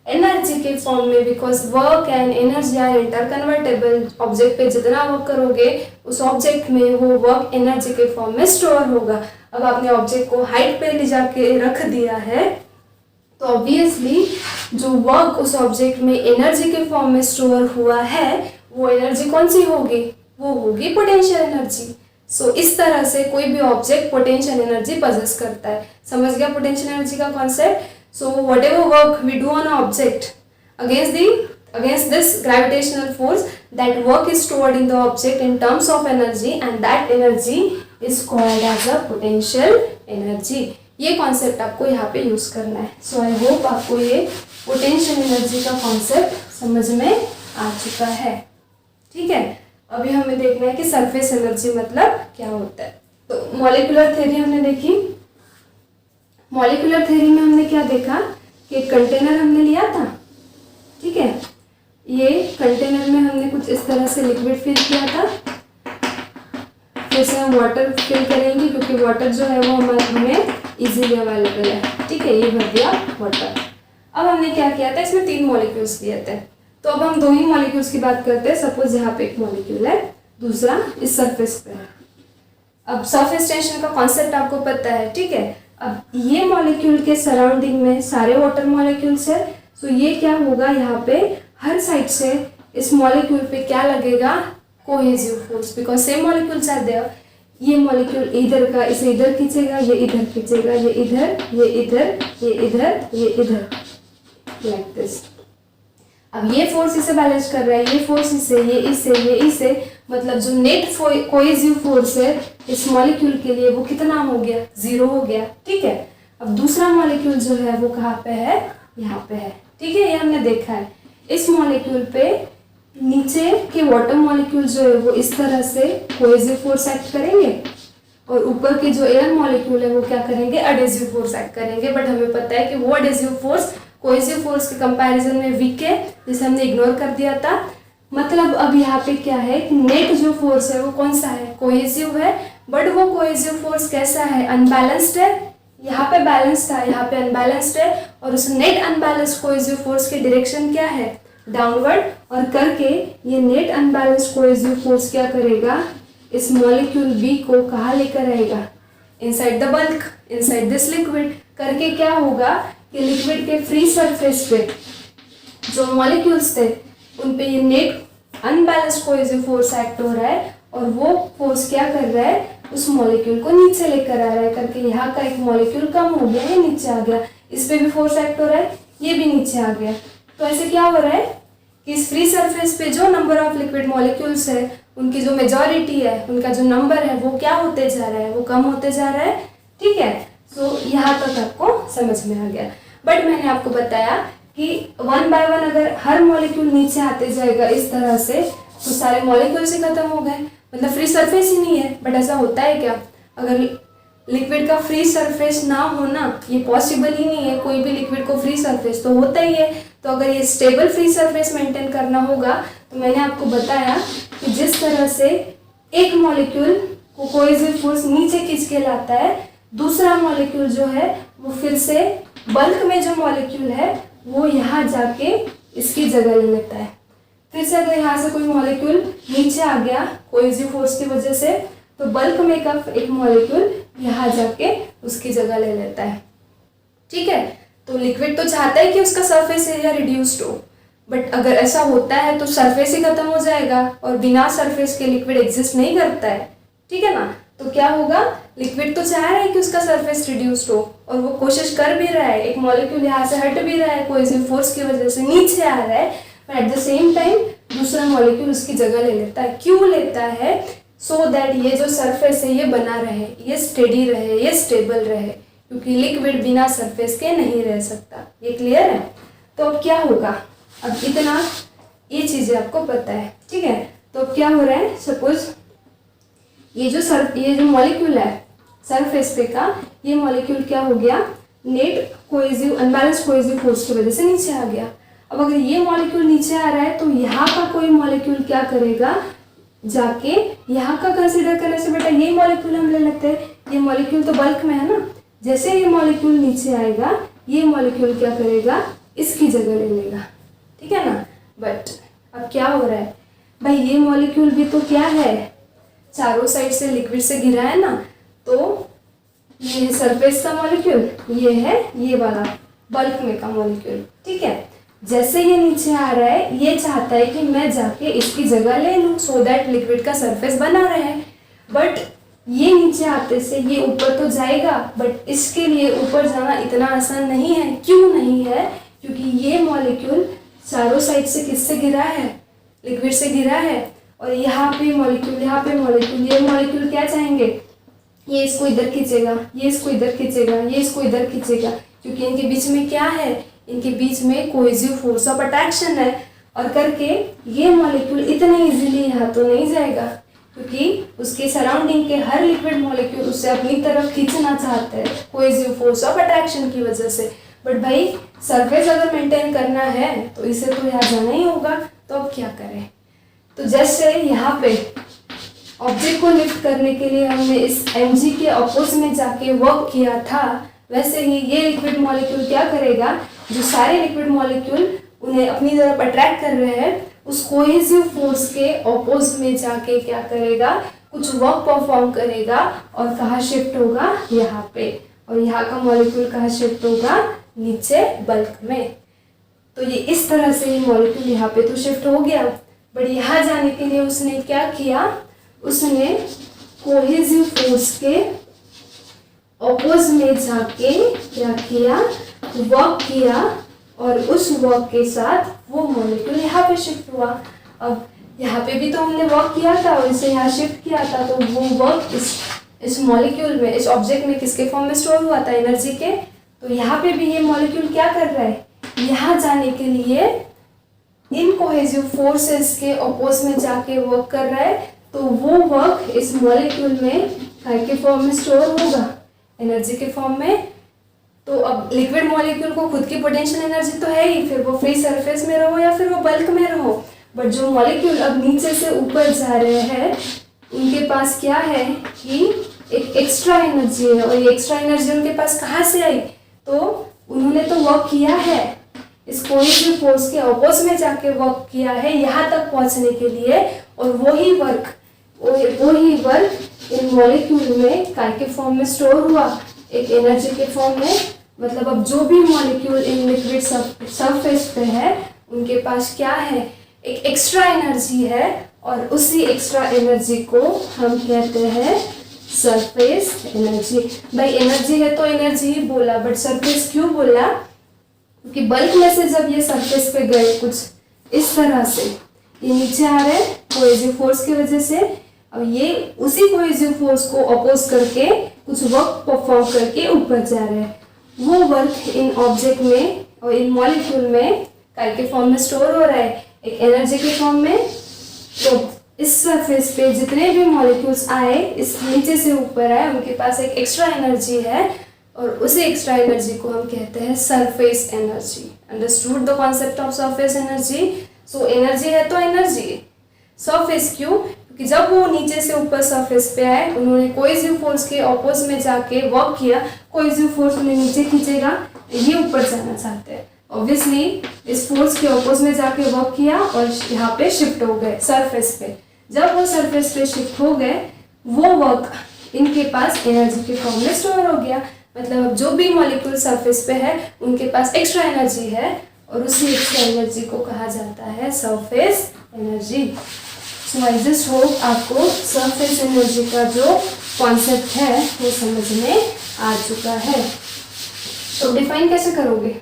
एनर्जी के फॉर्म में, because work and energy are interconvertible. Object पे जितना वर्क करोगे उस ऑब्जेक्ट में वो वर्क एनर्जी के फॉर्म में स्टोर होगा। अब आपने ऑब्जेक्ट को हाइट पे ले जाके रख दिया है तो ऑब्वियसली जो वर्क उस ऑब्जेक्ट में एनर्जी के फॉर्म में स्टोर हुआ है वो एनर्जी कौन सी होगी, वो होगी पोटेंशियल एनर्जी। सो इस तरह से कोई भी ऑब्जेक्ट पोटेंशियल एनर्जी पजेस करता है। समझ गया पोटेंशियल एनर्जी का concept. So whatever work we do on an object against this gravitational force, that work is stored in the object in terms of energy and that energy is called as a potential energy। ये concept आपको यहाँ पे use करना है। सो I hope आपको ये potential energy का concept समझ में आ चुका है। ठीक है, अभी हमें देखना है कि सरफेस एनर्जी मतलब क्या होता है। तो मॉलिक्यूलर थ्योरी हमने देखी। मॉलिक्यूलर थ्योरी में हमने क्या देखा कि एक कंटेनर हमने लिया था। ठीक है, ये कंटेनर में हमने कुछ इस तरह से लिक्विड फिल किया था, फिर से हम वाटर फिल करेंगे क्योंकि वाटर जो है वो हमें इजीली अवेलेबल है। ठीक है, ये भर दिया वाटर। अब हमने क्या किया था, इसमें 3 मॉलिक्यूल्स दिए थे। तो अब हम 2 ही मॉलिक्यूल्स की बात करते हैं। सपोज यहाँ पे एक मॉलिक्यूल है, दूसरा इस सरफेस पे है। अब सरफेस टेंशन का कॉन्सेप्ट आपको पता है। ठीक है, अब ये मॉलिक्यूल के सराउंडिंग में सारे वाटर मॉलिक्यूल्स है। सो ये क्या होगा, यहाँ पे हर साइड से इस मॉलिक्यूल पे क्या लगेगा, cohesive force, because same molecules are there. ये मॉलिक्यूल इधर का इसे इधर खींचेगा, ये इधर खींचेगा, ये इधर, ये इधर, ये इधर, ये इधर, लाइक दिस। अब ये फोर्स इसे बैलेंस कर रहा है, ये फोर्स इसे, ये इसे, ये इसे, मतलब जो नेट कोहेसिव फोर्स है इस मॉलिक्यूल के लिए वो कितना हो गया, 0 हो गया। ठीक है, अब दूसरा मॉलिक्यूल जो है वो कहाँ पे है, यहाँ पे है। ठीक है, ये हमने देखा है। इस मॉलिक्यूल पे नीचे के वाटर मॉलिक्यूल जो है वो इस तरह से कोहेसिव फोर्स एक्ट करेंगे और ऊपर के जो एयर मॉलिक्यूल है वो क्या करेंगे, एडहेसिव फोर्स एक्ट करेंगे। बट हमें पता है कि वो एडहेसिव फोर्स कोहेसिव फोर्स के कंपैरिजन में वीक है, जिसे हमने इग्नोर कर दिया था। मतलब अब यहाँ पे क्या है कि नेट जो फोर्स है वो कौन सा है, कोहेसिव है, बट वो कोहेसिव फोर्स कैसा है, अनबैलेंस्ड है। यहाँ पे बैलेंस था, यहाँ पे अनबैलेंस्ड है, और उस नेट अनबैलेंस्ड कोहेसिव फोर्स की डायरेक्शन क्या है, डाउनवर्ड। और करके ये नेट अनबैलेंस्ड कोहेसिव फोर्स क्या करेगा, इस मॉलिक्यूल बी को कहाँ लेकर आएगा, inside the bulk, inside this liquid. करके क्या होगा कि लिक्विड के फ्री सरफेस पे जो मॉलिक्यूल्स थे उन पे ये net unbalanced cohesive force act हो रहा है, और वो फोर्स क्या कर रहा है, उस मॉलिक्यूल को नीचे लेकर आ रहा है। करके यहाँ का एक मॉलिक्यूल कम हो गया, ये नीचे आ गया, इस पे भी फोर्स एक्ट हो रहा है, ये भी नीचे आ गया। तो ऐसे क्या हो रहा है कि इस फ्री सरफेस पे जो नंबर ऑफ लिक्विड मॉलिक्यूल्स है उनकी जो मेजॉरिटी है, उनका जो नंबर है वो क्या होते जा रहा है, वो कम होते जा रहा है। ठीक है, सो यहाँ तक आपको समझ में आ गया। बट मैंने आपको बताया कि 1 बाय 1 अगर हर मॉलिक्यूल नीचे आते जाएगा इस तरह से तो सारे मॉलिक्यूल्स ही खत्म हो गए, मतलब फ्री सरफेस ही नहीं है। बट ऐसा होता है क्या, अगर लिक्विड का फ्री सरफेस ना होना ये पॉसिबल ही नहीं है। कोई भी लिक्विड को फ्री सरफेस तो होता ही है। तो अगर ये स्टेबल फ्री सरफेस मेंटेन करना होगा तो मैंने आपको बताया कि जिस तरह से एक मॉलिक्यूल को कोहेसिव फोर्स नीचे खींच के लाता है, दूसरा मॉलिक्यूल जो है वो फिर से बल्क में जो मॉलिक्यूल है वो यहाँ जाके इसकी जगह ले लेता है। फिर से अगर यहाँ से कोई मॉलिक्यूल नीचे आ गया कोहेसिव फोर्स की वजह से, तो बल्क में का एक मॉलिक्यूल यहाँ जाके उसकी जगह ले लेता है। ठीक है, तो लिक्विड तो चाहता है कि उसका सरफेस एरिया रिड्यूस्ड हो, बट अगर ऐसा होता है तो सरफेस ही खत्म हो जाएगा, और बिना सरफेस के लिक्विड एग्जिस्ट नहीं करता है। ठीक है ना, तो क्या होगा, लिक्विड तो चाह रहा है कि उसका सरफेस रिड्यूस्ड हो, और वो कोशिश कर भी रहा है। एक मॉलिक्यूल यहाँ से हट भी रहा है, कोहेसिव फोर्स की वजह से नीचे आ रहा है, but at the same time दूसरा मॉलिक्यूल उसकी जगह ले लेता है। क्यों लेता है, सो दैट ये जो सरफेस है ये बना रहे, ये स्टेडी रहे, ये स्टेबल रहे, क्योंकि लिक्विड बिना सरफेस के नहीं रह सकता। ये क्लियर है। तो अब क्या होगा, अब इतना ये चीज़ें आपको पता है। ठीक है, तो अब क्या हो रहा है, सपोज ये जो मॉलिक्यूल है सरफेस पे का, ये मॉलिक्यूल क्या हो गया, net cohesive unbalanced cohesive force की वजह से नीचे आ गया। अब अगर ये मॉलिक्यूल नीचे आ रहा है तो यहाँ का कोई मॉलिक्यूल क्या करेगा, जाके यहाँ का कंसीडर करने से बेटा ये मॉलिक्यूल हम ले लेते हैं। ये मॉलिक्यूल तो बल्क में है ना, जैसे ये मॉलिक्यूल नीचे आएगा, ये मॉलिक्यूल क्या करेगा, इसकी जगह ले लेगा, ठीक है ना। बट अब क्या हो रहा है भाई, ये मॉलिक्यूल भी तो क्या है, चारों साइड से लिक्विड से घिरा है ना, तो ये है सरफेस का मॉलिक्यूल, ये है ये वाला बल्क में का मॉलिक्यूल, ठीक है। जैसे ये नीचे आ रहा है, ये चाहता है कि मैं जाके इसकी जगह ले लूँ, सो दैट लिक्विड का सरफेस बना रहे। बट ये नीचे आते से ये ऊपर तो जाएगा, बट इसके लिए ऊपर जाना इतना आसान नहीं है। क्यों नहीं है, क्योंकि ये मॉलिक्यूल चारों साइड से किससे घिरा है, लिक्विड से घिरा है। और यहाँ पे मॉलिक्यूल, यहाँ पे मॉलिक्यूल, ये मॉलिक्यूल क्या चाहेंगे, ये इसको इधर खींचेगा, ये इसको इधर खींचेगा, ये इसको इधर खींचेगा, क्योंकि इनके बीच में क्या है, इनके बीच में कोहेसिव फोर्स ऑफ अट्रैक्शन है। और करके ये मॉलिक्यूल इतने इजीली यहाँ तो नहीं जाएगा, क्योंकि उसके सराउंडिंग के हर लिक्विड मॉलिक्यूल उससे अपनी तरफ खींचना चाहते हैं कोहेसिव फोर्स ऑफ अट्रैक्शन की वजह से। बट भाई सरफेस अगर मेंटेन करना है तो इसे तो यहाँ जाना ही होगा, तो अब क्या करें। तो जैसे यहाँ पे ऑब्जेक्ट को लिफ्ट करने के लिए हमने इस mg के अपोज में जाके वर्क किया था, वैसे ही ये लिक्विड मॉलिक्यूल क्या करेगा, जो सारे लिक्विड मॉलिक्यूल उन्हें अपनी तरफ अट्रैक्ट कर रहे हैं, उस कोहेसिव फोर्स के अपोज में जाके क्या करेगा, कुछ वर्क परफॉर्म करेगा और कहाँ शिफ्ट होगा, यहाँ पे। और यहाँ का मॉलिक्यूल कहाँ शिफ्ट होगा, नीचे बल्क में। तो ये इस तरह से ये मॉलिक्यूल यहाँ पे तो शिफ्ट हो गया, बट यहाँ जाने के लिए उसने क्या किया, उसने कोहेसिव फोर्स के अपोज में जाके क्या किया, वर्क किया, और उस वर्क के साथ वो मॉलिक्यूल यहाँ पे शिफ्ट हुआ। अब यहाँ पे भी तो हमने वर्क किया था और इसे यहाँ शिफ्ट किया था, तो वो वर्क इस मॉलिक्यूल में, इस ऑब्जेक्ट में किसके फॉर्म में स्टोर हुआ था, एनर्जी के। तो यहाँ पे भी ये मॉलिक्यूल क्या कर रहा है, यहाँ जाने के लिए इन कोहेसिव फोर्सेस के अपोज में जाके वर्क कर रहा है। तो वो वर्क इस मॉलिक्यूल में काय के फॉर्म में स्टोर होगा, एनर्जी के फॉर्म में। तो अब लिक्विड मॉलिक्यूल को खुद की पोटेंशियल एनर्जी तो है ही, फिर वो फ्री सरफेस में रहो या फिर वो बल्क में रहो। बट जो मॉलिक्यूल अब नीचे से ऊपर जा रहे हैं, उनके पास क्या है कि एक एक्स्ट्रा एनर्जी है, और ये एक्स्ट्रा एनर्जी उनके पास कहाँ से आई, तो उन्होंने तो वर्क किया है, इस कोहेसिव फोर्स के अपोज में जाके वर्क किया है यहाँ तक पहुँचने के लिए। और वही वर्क इन मॉलिक्यूल में काय के फॉर्म में स्टोर हुआ, एक एनर्जी के फॉर्म में। मतलब अब जो भी मॉलिक्यूल इन लिक्विड सरफेस पे है, उनके पास क्या है, एक एक्स्ट्रा एनर्जी है, और उसी एक्स्ट्रा एनर्जी को हम कहते हैं सरफेस एनर्जी। भाई एनर्जी है तो एनर्जी ही बोला, बट सरफेस क्यों बोला, क्योंकि बल्क में से जब ये सरफेस पे गए कुछ इस तरह से, ये नीचे आ रहे हैं कोहेसिव फोर्स की वजह से। अब ये उसी कोहेसिव फोर्स को अपोज करके कुछ वर्क परफॉर्म करके ऊपर जा रहे हैं। वो वर्क इन ऑब्जेक्ट में और इन मॉलिक्यूल में काय के फॉर्म में स्टोर हो रहा है, एक एनर्जी के फॉर्म में। तो इस सरफेस पे जितने भी मॉलिक्यूल्स आए, इस नीचे से ऊपर आए, उनके पास एक एक्स्ट्रा एनर्जी है, और उसी एक्स्ट्रा एनर्जी को हम कहते हैं surface energy. Understood the concept of surface energy. So energy है तो एनर्जी। सरफेस क्यों, क्योंकि जब वो नीचे से ऊपर सरफेस पे आए, उन्होंने कोहेसिव फोर्स के अपोज में जाके वर्क किया, कोहेसिव फोर्स उन्हें नीचे खींचेगा, ये ऊपर जाना चाहते हैं। ऑब्वियसली इस फोर्स के अपोज में जाके वर्क किया और यहाँ पे शिफ्ट हो गए सरफेस पे। जब वो सरफेस पे शिफ्ट हो गए, वो वर्क इनके पास एनर्जी के फॉर्म में स्टोर हो गया। मतलब जो भी मॉलिक्यूल सरफेस पे है, उनके पास एक्स्ट्रा एनर्जी है, और उसी एक्स्ट्रा एनर्जी को कहा जाता है surface energy. So I just hope आपको सरफेस एनर्जी का जो कॉन्सेप्ट है वो समझ में आ चुका है। तो डिफाइन कैसे करोगे,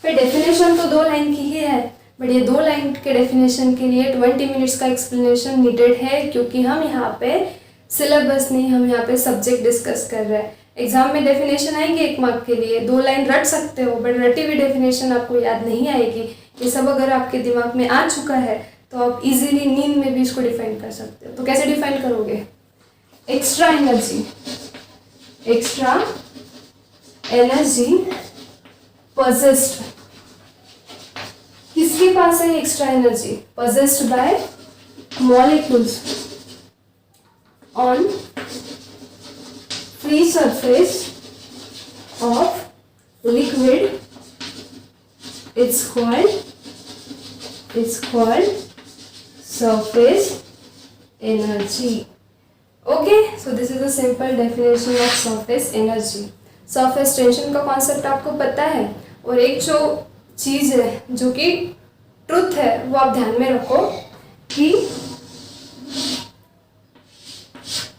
फिर डेफिनेशन तो 2 लाइन की ही है, बट ये 2 लाइन के डेफिनेशन के लिए 20 मिनट्स का एक्सप्लेनेशन नीडेड है, क्योंकि हम यहाँ पे सिलेबस नहीं, हम यहाँ पे सब्जेक्ट डिस्कस कर रहे हैं। एग्जाम में डेफिनेशन आएंगे 1 मार्क के लिए, 2 लाइन रट सकते हो, बट रटी हुई डेफिनेशन आपको याद नहीं आएगी। ये सब अगर आपके दिमाग में आ चुका है तो आप इजीली नींद में भी इसको डिफाइन कर सकते हो। तो कैसे डिफाइन करोगे, एक्स्ट्रा एनर्जी possessed, किसके पास है extra energy, possessed by molecules on free surface liquid is called surface energy. Okay, so this is a simple definition of surface energy. surface tension का कॉन्सेप्ट आपको पता है, और एक जो चीज़ है जो कि ट्रुथ है वो आप ध्यान में रखो कि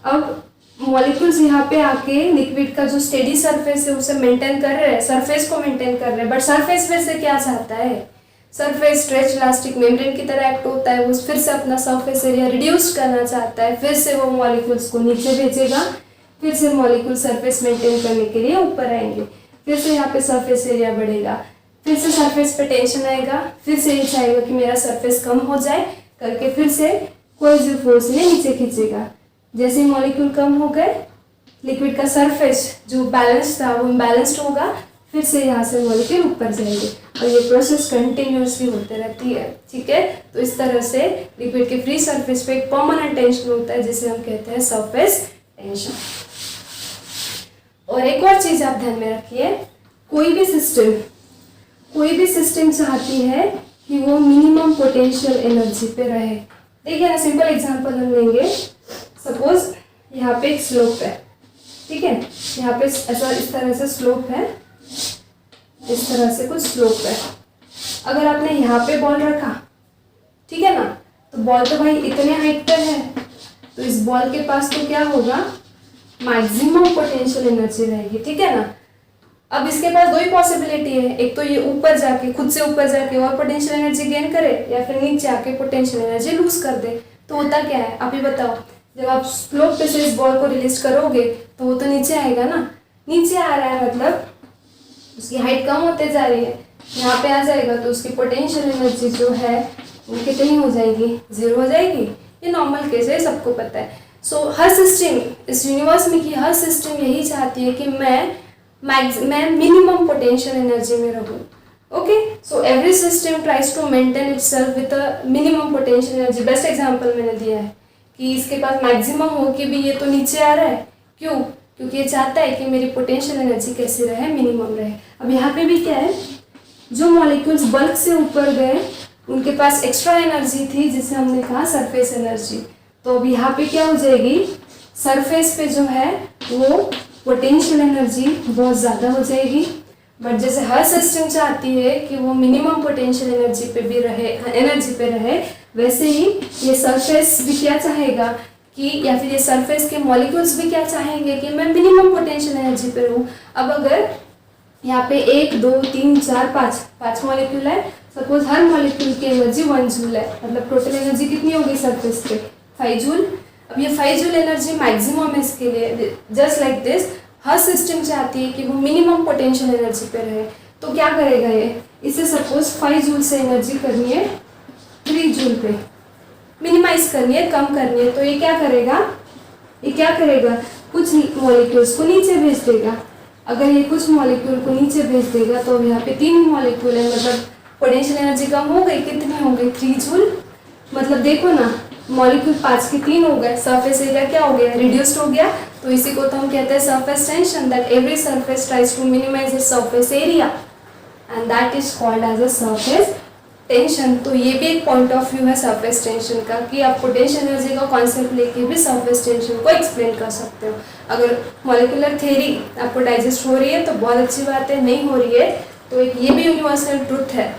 अब मॉलिक्यूल्स यहाँ पे आके लिक्विड का जो स्टेडी सरफेस है उसे मेंटेन कर रहे हैं, सरफेस को मेंटेन कर रहे हैं, बट सरफेस में से क्या चाहता है, सरफेस स्ट्रेच इलास्टिक मेम्ब्रेन की तरह एक्ट होता है, वो फिर से अपना सरफेस एरिया रिड्यूस करना चाहता है, फिर से वो मॉलिक्यूल्स को नीचे भेजेगा, फिर से मॉलिक्यूल सरफेस मेंटेन करने के लिए ऊपर आएंगे, फिर से यहाँ पे सरफेस एरिया बढ़ेगा, फिर से सरफेस पे टेंशन आएगा, फिर से ये चाहेगा कि मेरा सरफेस कम हो जाए करके फिर से कोएसिव फोर्स ने नीचे खींचेगा। जैसे मॉलिक्यूल कम हो गए, लिक्विड का सरफेस जो बैलेंस था वो इम्बैलेंस्ड होगा, फिर से यहाँ से मॉलिक्यूल ऊपर जाएंगे, और ये प्रोसेस कंटिन्यूअसली होते रहती है। ठीक है, तो इस तरह से लिक्विड के फ्री सरफेस पे एक परमानेंट टेंशन होता है जिसे हम कहते हैं सरफेस टेंशन। और एक और चीज आप ध्यान में रखिए, कोई भी सिस्टम चाहती है कि वो मिनिमम पोटेंशियल एनर्जी पे रहे। देखिए ना, सिंपल एग्जांपल हम लेंगे। सपोज यहाँ पे एक स्लोप है, ठीक है, यहाँ पे ऐसा इस तरह से स्लोप है, इस तरह से कुछ स्लोप है। अगर आपने यहाँ पे बॉल रखा, ठीक है ना, तो बॉल तो भाई इतने हाइट पे है, तो इस बॉल के पास तो क्या होगा, मैक्सिमम पोटेंशियल एनर्जी रहेगी। ठीक है ना, अब इसके पास दो ही पॉसिबिलिटी है, एक तो ये ऊपर जाके खुद से ऊपर जाके और पोटेंशियल एनर्जी गेन करे, या फिर नीचे आके पोटेंशियल एनर्जी लूज कर दे। तो होता क्या है, आप ही बताओ, जब आप स्लोप पे से इस बॉल को रिलीज करोगे तो वो तो नीचे आएगा ना, नीचे आ रहा है मतलब उसकी हाइट कम होते जा रही है, यहाँ पे आ जाएगा तो उसकी पोटेंशियल एनर्जी जो है वो कितनी हो जाएगी, 0 हो जाएगी। ये नॉर्मल केस है, सबको पता है। सो हर सिस्टम इस यूनिवर्स में की हर सिस्टम यही चाहती है कि मैं मिनिमम पोटेंशियल एनर्जी में रहूँ। Okay, so every system tries to maintain itself with a minimum potential energy. Best example मैंने दिया है कि इसके पास मैक्सिमम हो के भी ये तो नीचे आ रहा है, क्यों, क्योंकि ये चाहता है कि मेरी पोटेंशियल एनर्जी कैसी रहे, मिनिमम रहे। अब यहाँ पे भी क्या है, जो मॉलिक्यूल्स बल्क से ऊपर गए उनके पास एक्स्ट्रा एनर्जी थी जिसे हमने कहा सरफेस एनर्जी। तो अब यहाँ पे क्या हो जाएगी, सरफेस पे जो है वो पोटेंशियल एनर्जी बहुत ज़्यादा हो जाएगी। बट जैसे हर सिस्टम चाहती है कि वो मिनिमम पोटेंशियल एनर्जी पे भी रहे, एनर्जी पे रहे, वैसे ही ये सरफेस भी क्या चाहेगा कि, या फिर ये सरफेस के मॉलिक्यूल्स भी क्या चाहेंगे कि मैं मिनिमम पोटेंशियल एनर्जी पे रहूँ। अब अगर यहाँ पे 1 2 3 4 5 मॉलिक्यूल है, सपोज हर मॉलिक्यूल की एनर्जी 1 जूल है, मतलब टोटल एनर्जी कितनी होगी सरफेस पे, 5 जूल। अब ये 5 जूल एनर्जी मैक्सिमम है इसके लिए। Just like this her system चाहती है कि वो मिनिमम पोटेंशियल एनर्जी पे रहे, तो क्या करेगा ये, इसे सपोज 5 जूल से एनर्जी करनी है 3 जूल पे, मिनिमाइज करनी है, कम करनी है, तो ये क्या करेगा, कुछ मॉलिक्यूल्स को नीचे भेज देगा। अगर ये कुछ मॉलिक्यूल को नीचे भेज देगा तो यहाँ पे 3 मॉलिक्यूल है, मतलब पोटेंशियल एनर्जी कम हो गई, कितनी हो गई, 3 जूल। मतलब देखो ना, मॉलिक्यूल 5 के 3 हो गए, सरफेस एरिया क्या हो गया, रिड्यूस्ड हो गया। तो इसी को तो हम कहते हैं surface tension, that every surface tries to minimise its surface area and that is called as a surface tension. तो ये भी एक पॉइंट ऑफ व्यू है सरफेस टेंशन का, कि आप पोटेंशियल एनर्जी का कॉन्सेप्ट लेके भी सरफेस टेंशन को एक्सप्लेन कर सकते हो। अगर मॉलिक्यूलर थ्योरी आपको डाइजेस्ट हो रही है तो बहुत अच्छी बात है, नहीं हो रही है तो एक ये भी यूनिवर्सल ट्रुथ है,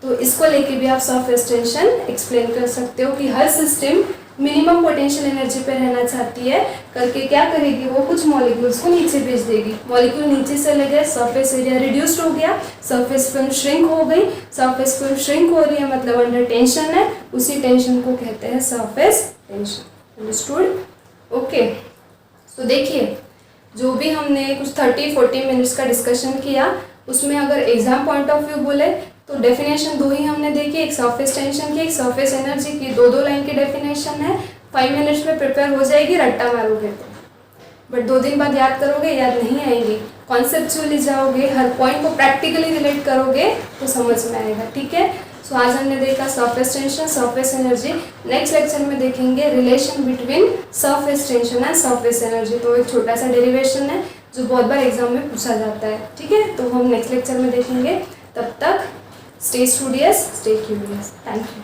तो इसको लेके भी आप सरफेस टेंशन एक्सप्लेन कर सकते हो कि हर सिस्टम मिनिमम पोटेंशियल एनर्जी पे रहना चाहती है करके क्या करेगी, वो कुछ मॉलिक्यूल्स को नीचे भेज देगी। मॉलिक्यूल नीचे चले गए, सरफेस एरिया रिड्यूस्ड हो गया, सरफेस फिल्म श्रिंक हो गई। सरफेस फिल्म श्रिंक हो रही है मतलब अंडर टेंशन है, उसी टेंशन को कहते हैं सरफेस टेंशन। अंडरस्टूड? ओके, तो देखिए जो भी हमने कुछ 30-40 मिनट्स का डिस्कशन किया, उसमें अगर एग्जाम पॉइंट ऑफ व्यू बोले तो डेफिनेशन 2 ही हमने देखी, एक सरफेस टेंशन की, एक सरफेस एनर्जी की। 2 लाइन की डेफिनेशन है, 5 मिनट्स में प्रिपेयर हो जाएगी, रट्टा मारोगे तो। बट 2 दिन बाद याद करोगे, याद नहीं आएगी। कॉन्सेप्चुअली जाओगे, हर पॉइंट को प्रैक्टिकली रिलेट करोगे तो समझ में आएगा। ठीक है, सो आज हमने देखा surface tension, surface energy. Next lecture में देखेंगे relation between surface tension and surface energy. तो एक छोटा सा डेरिवेशन है, जो बहुत बार एग्जाम में पूछा जाता है। ठीक है, तो हम नेक्स्ट लेक्चर में देखेंगे। तब तक stay studious, stay curious. Thank you.